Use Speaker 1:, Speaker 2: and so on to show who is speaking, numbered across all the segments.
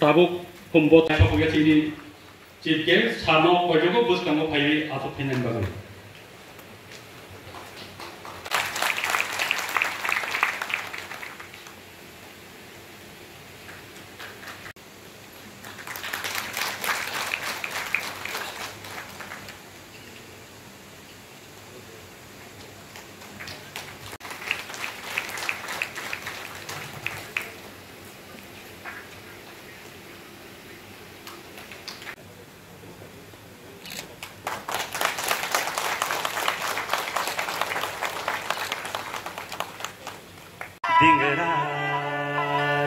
Speaker 1: tabuk humbot sapoge sini chipke sano kojogo bus kamo phai ato phinen bagai
Speaker 2: Dingra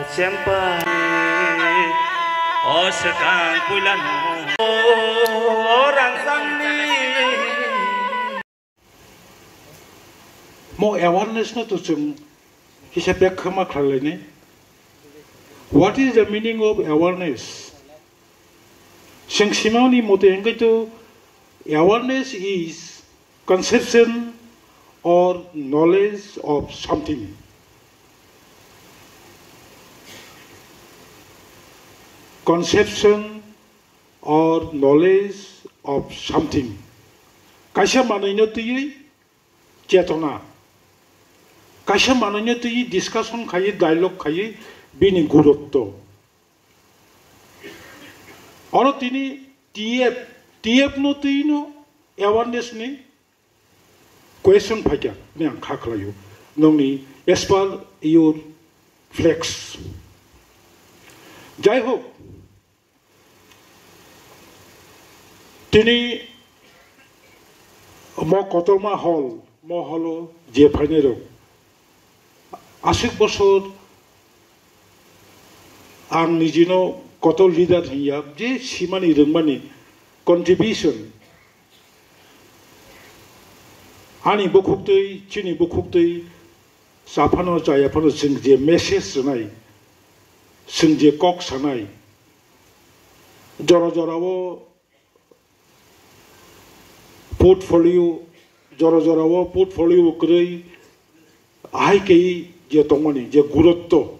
Speaker 2: sempai osakang pulan orang sangni
Speaker 3: mo awareness na to chung hisapyak khama khalene. What is the meaning of awareness? Sing simoni mote engai to awareness is conception or knowledge of something. Conception or knowledge of something. Kaisa mananya tui cetona. Kaisa mananya tui discussion khai dialogue khai bini gurutto. Oro tini TF no tui no awareness ni question bhaja ne angkha khlayo nongni as per your flex. Jai ho. Tini mo kotorma hall mo holo je phainero asik bosor ang nijino kotol leader hiya je simani rengmani contribution ani bokhuktei chini bokhuktei saphano chayapano sing je message nai sing je kok sanai jora jorawo portfolio jora jorawo portfolio krei ai kei je tongmani je gurutto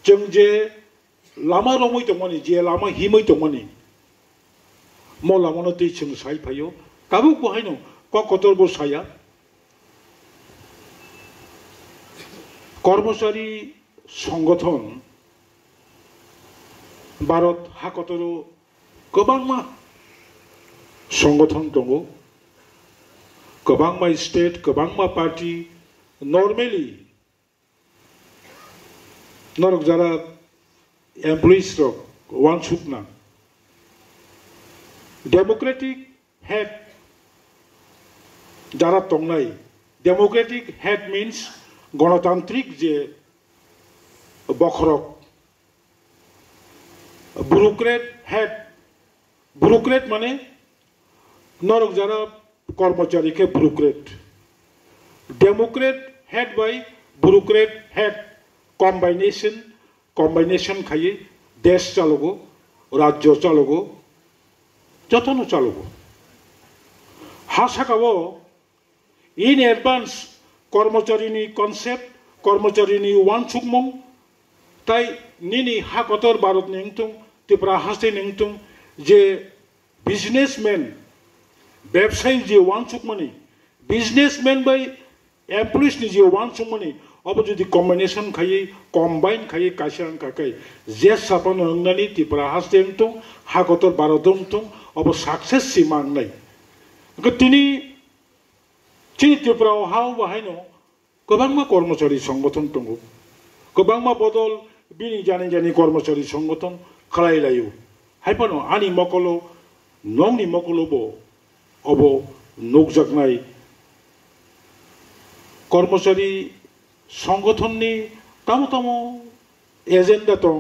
Speaker 3: jeng je lama romoi tongmani je lama himoi tongmani mo lama no tei chung sai phayo kabu ko haino ko kotor bo saya কর্মচারী সংগঠন भारत हाकतरो गोबांमा संगठन दङ गोबांमा state गोबांमा party normally नरक जारा employees रक वान सुकना democratic head जारा तंगनाय डेमोक्रेटिक हेड मीन्स गणतांत्रिक जे बखरक ब्यूरोक्रेट हेड ब्यूरोक्रेट माने नरक जारा कर्मचारी के bureaucrat democrat head by bureaucrat head combination खाई देश चालगो राज्य चालगो जतनो चालगो हासाकावो इन एडवांस कर्मचारी कन्सेप्ट कर्मचारी वानसुकमं ताई निनी हाकतर भारत निंगतुं तिप्रा हास्ते निंगतुं जे बिजनेसमैन व्यवसायी जे वानसुकमनि बिजनेसमैन बाय एमप्लॉइज नि जे वानसुकमनि अब जुदि कॉम्बिनेशन खाई कॉम्बाइन खाई काशां काकाई जे सापन नंगनानि तिप्रा हास्ते निंगतुं हाकतर भारत निंगतुं अब सक्सेस सिमांगनाय गतिनि चिनि त्रिपुरा हाव बाहायनो गोबांमा कर्मचारी संगठन दङ गोबांमा बदल बिनि जानि कर्मचारी संगठन खालायलायो हायपानो आनि मकलो नंनि मकलोबो अबो नोकजाकनाय कर्मचारी संगठननि तामो एजेंडा दं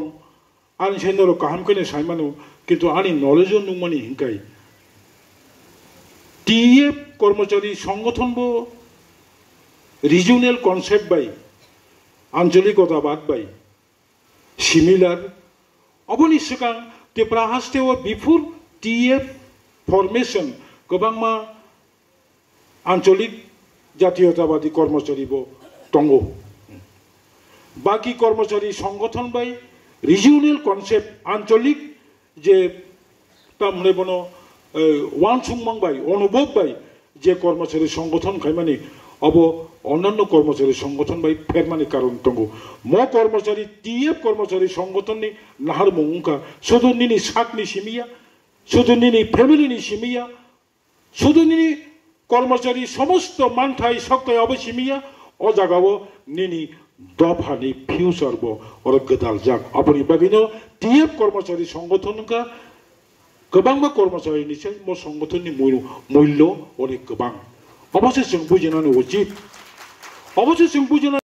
Speaker 3: आनि सेनरो काहामखने सायमानो किन्तु आनि नलेज नुमनि हिंकाय टीएफ कर्मचारी संगठन बो रिजनल कन्सेप्ट बाय आंचलिकताबाद बाय सिमिलार अबनि सिगां त्रिपुरा हास्टेव बिफोर टीएफ फॉर्मेशन गोबांमा आंचलिक जातीयतावादी कर्मचारी बो दङ बाकी कर्मचारी संगठन बाय রিজিওনাল কনসেপ্ট আঞ্চলিক যে তামনে বনো ওয়ানসুংমাং বাই অনুভব বাই যে কর্মচারী সংগঠন খাইমানি অব অন্যান্য কর্মচারী সংগঠন বাই ফেরমানি কারণ দঙ্গো ম কর্মচারী টিএফ কর্মচারী সংগঠননি নাহার মঙ্কা শুধু নিনি সাকনি সিমিয়া শুধু নিনি ফ্যামিলিনি সিমিয়া শুধু নিনি কর্মচারী সমস্ত মানথাই শক্তি অবসিমিয়া ও জাগাবো নিনি দফানি ফিউচার বো ওর গদাল যাক আপনি বাবিনো টিএফ কর্মচারী সংগঠনকা गोबांबा कर्मचारी मो संगठन मूल्य अनेक गोबां अवश्य जों बुजिनानै उचित अवश्य जों बुजिनानै